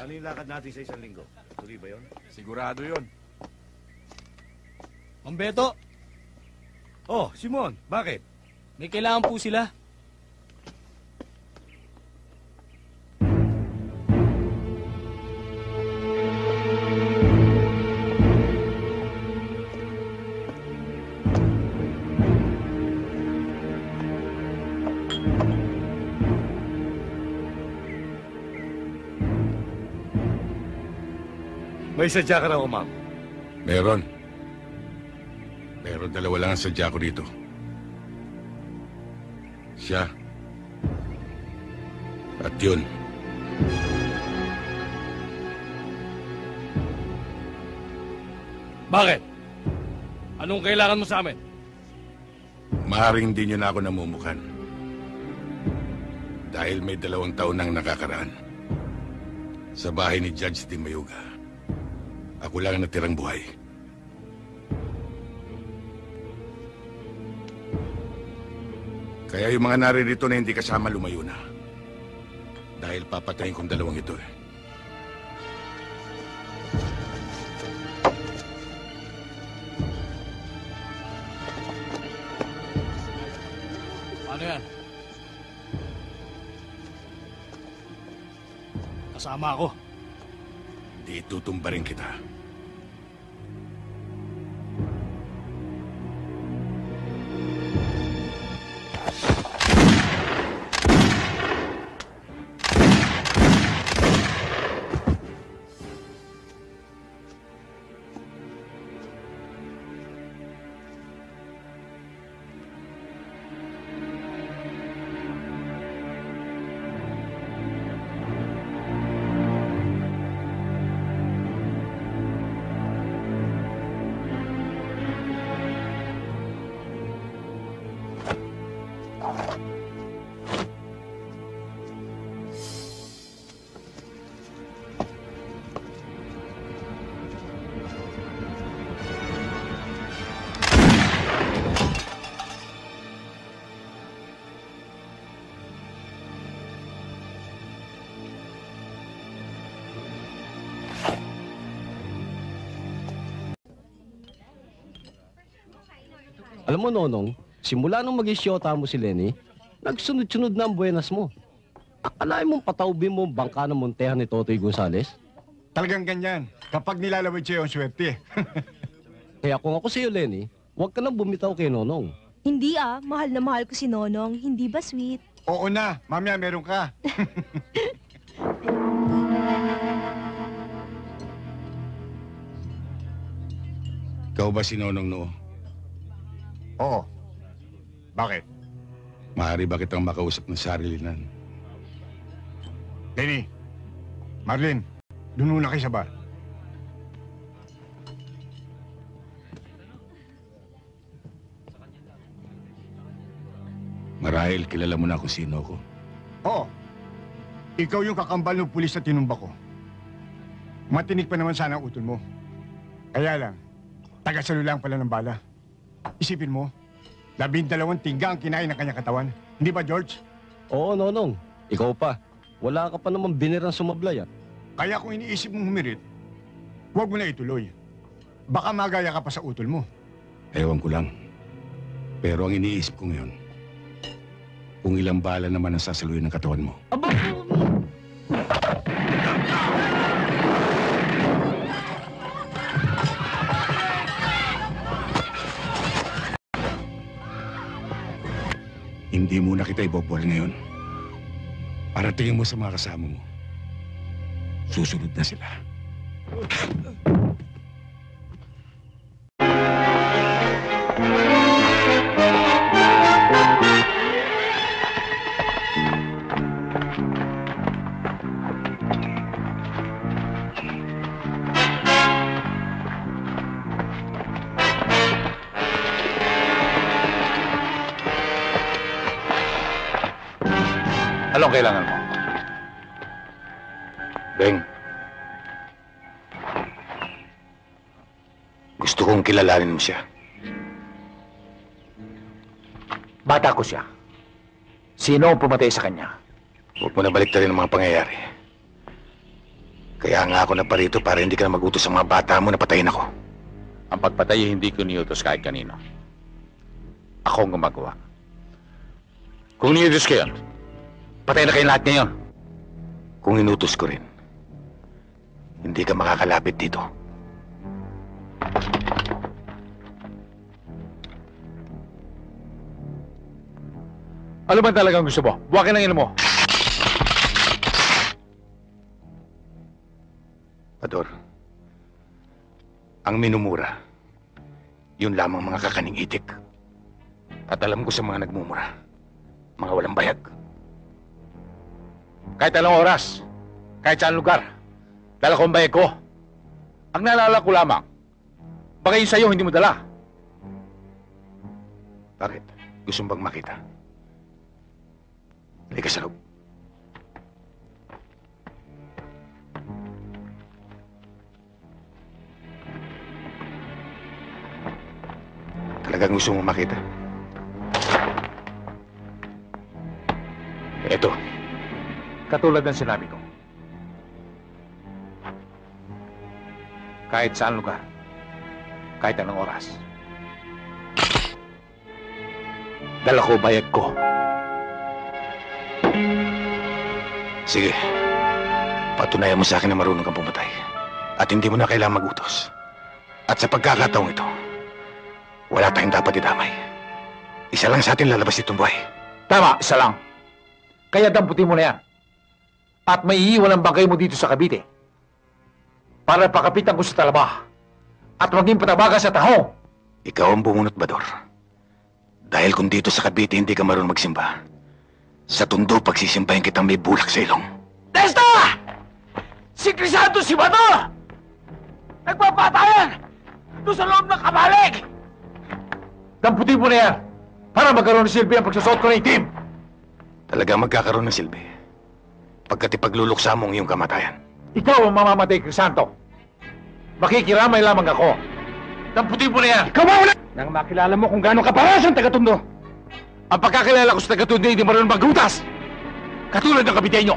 Ano yung lakad natin sa isang linggo? Tuloy ba yun? Sigurado yun. Mang Beto, Oh, Simon, bakit? may kailangan po sila. May sadya ka raw, ma'am. Meron. Pero dalawa lang ang sadya ko dito. Siya. At yun. Bakit? Anong kailangan mo sa amin? Maaaring hindi nyo na ako namumukan. Dahil may 2 taon nang nakakaraan. Sa bahay ni Judge Di Mayuga. Ako lang ang natirang buhay. Kaya yung mga naririto na hindi kasama lumayo na. Dahil papatayin kong 2 ito eh. Ano yan? Kasama ako. Di itutumba rin kita. Alam mo, Nonong, simula nung mag-isyota mo si Lenny, nagsunod-sunod na ang buenas mo. Akalain mong pataubin mo ang bangka ng montehan ni Totoy Gonzales? Talagang ganyan. Kapag nilalawid siya yung swerte. Kaya kung ako sa'yo, Lenny, huwag ka nang bumitaw kay Nonong. Hindi mahal na mahal ko si Nonong. Hindi ba sweet? Oo na, mamaya meron ka. Ikaw ba si Nonong Noo? Oo. Bakit? Maaari ba kitang makausap ng sarilinan? Lenny, Marlene, doon muna kayo sa bar. Marahil kilala mo na kung sino ako. Oo. Ikaw yung kakambal ng pulis na tinumba ko. Matinik pa naman sana ang utol mo. Kaya lang, taga-salo lang pala ng bala. Isipin mo, 12 tingga ang kinain ng kanyang katawan. Hindi ba, George? Oo, Nonong. Ikaw pa. Wala ka pa naman binirang sumablay, ah. Kaya kung iniisip mong humirit, huwag mo na ituloy. Baka magaya ka pa sa utol mo. Ewan ko lang. Pero ang iniisip ko ngayon, kung ilang bala naman ang sasaluhin ng katawan mo. Aba! Hindi muna kita ibobuwal ngayon. Para tingin mo sa mga kasama mo. Susunod na sila. Anong kailangan mo? Beng, gusto kong kilalanin mo siya. Bata ko siya. Sino ang pumatay sa kanya? Huwag mo na baliktarin ang mga pangyayari. Kaya nga ako naparito para hindi ka na mag-utos sa mga bata mo na patayin ako. Ang pagpatay ay hindi ko niutos kahit kanino. Ako ang gumagawa. Kung niutos ko yun, patay na kayo lahat ngayon. Kung inutos ko rin, hindi ka makakalapit dito. Ano ba talagang gusto mo? Buwakin ang ino mo. Pador, ang minumura, yun lamang mga kakaning itik. At alam ko sa mga nagmumura, mga walang bayag. Kahit anong oras, kahit saan lugar, dala ko ang bayag ko. Ang naalala ko lamang, baka yung sa'yo hindi mo dala. Bakit? Gusto mo bang makita? Halika sa loob. Talagang gusto mo makita? Eto. Katulad ng sinabi ko. Kahit saan lugar, kahit anong oras. Dala ko bayag ko. Sige. Patunayan mo sa akin na marunong kang pumatay. At hindi mo na kailangang mag-utos. At sa pagkakataong ito, wala tayong dapat idamay. Isa lang sa atin lalabas itong buhay. Tama, isa lang. Kaya damputin mo na yan. At may iiwan ang bangkay mo dito sa Cavite. Para pakapitan ko sa talaba. At maging patabaga sa taho. Ikaw ang bumunot, Bador. Dahil kung dito sa Cavite hindi ka marunong magsimba, sa Tondo pagsisimbahin kitang may bulak sa ilong. Testa! Si Crisanto si Bato! Nagpapatayan! Doon sa loob ng kabalik! Damputin mo na yan! Para magkaroon ng silbi ang pagsusot ko ng itim! Talagang magkakaroon ng silbi. Pagkat ipagluluksa mo ang iyong kamatayan. Ikaw ang mamamatay, Crisanto! Makikiramay lamang ako! Damputin mo na yan! Ikaw mauna! Nang makilala mo kung gaano kaparas ang taga-Tondo! Ang pagkakilala ko sa taga-Tondo hindi marunong maghutas! Katulad ng kapitenyo!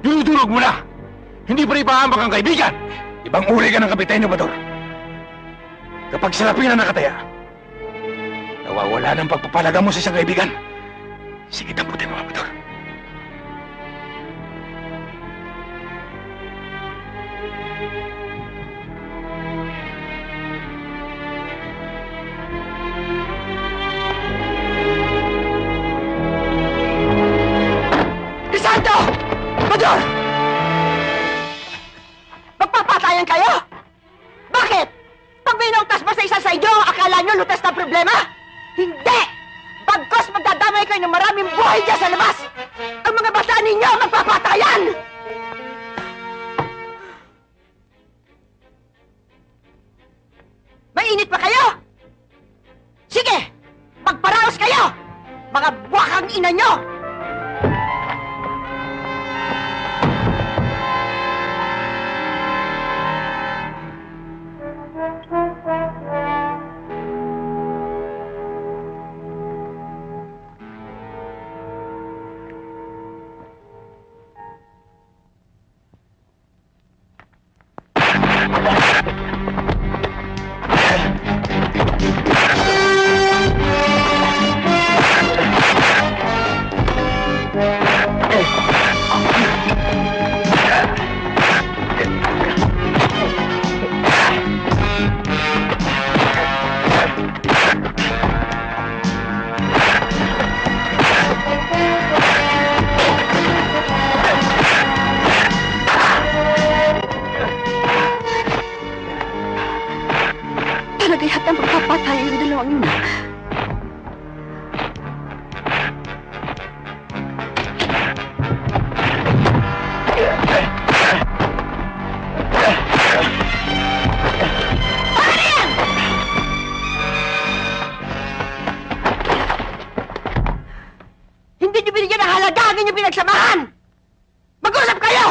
Dinudurog mo na! Hindi pa rin pahamak ang kaibigan! Ibang uri ka ng kapitenyo, Bador. Kapag salapin na nakataya, nawawala ng pagpapalaga mo sa isang kaibigan. Sige, damputin mo, Bador. Crisanto! Bador! Magpapatayan kayo? Bakit? Pag binautas ba sa isa sa inyo, akala nyo lutas na problema? Hindi! Bagkos magdadamay kayo ng maraming buhay dyan sa labas! Ang mga bata ninyo magpapatayan! Mainit pa kayo? Sige! Magparaos kayo! Mga buwakang ina nyo! Talaga yata magpapatay yung dalawang yun. Hindi niyo binigyan ng halaga ang inyong pinagsamahan! Mag-usap kayo!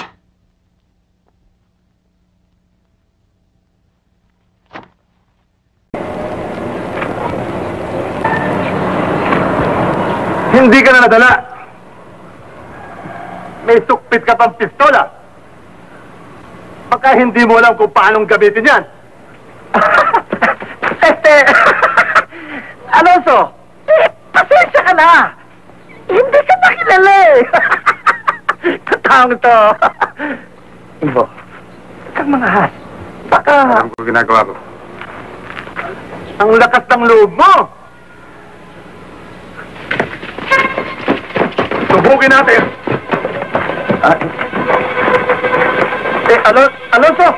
Hindi ka na nadala. May sukpit ka pang pistola. Baka hindi mo alam kung paanong gamitin yan. Alonso, pasensya ka na. Hindi ka nakilala eh. Kataong to. Ibo, kang mga has. Baka... Alam ko ginagawa ko. Ang lakas ng loob mo. Subukin natin. Alonso!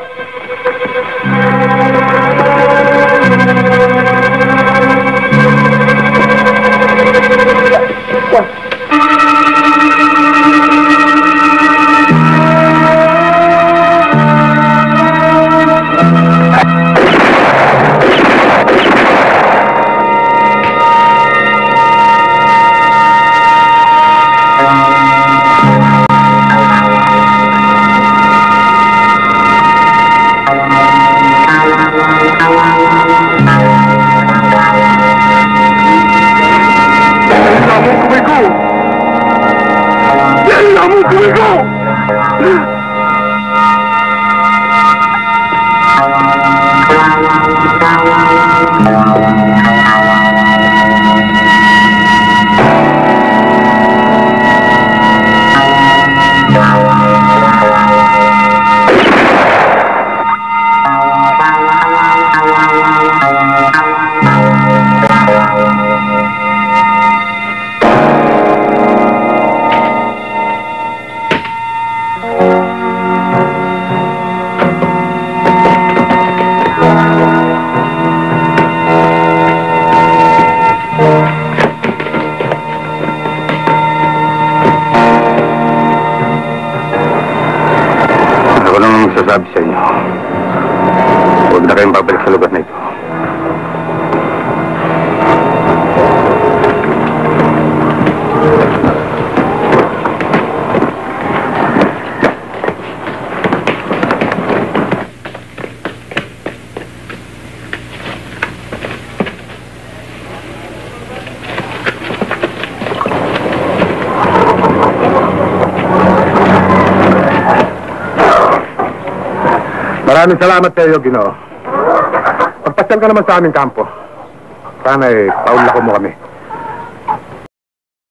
Sabi sa inyo, huwag na kayong babalik sa lugar na ito. Maraming salamat kayo, Ginoo. Pagpasyal ka naman sa aming kampo. Sana'y paunlako mo kami.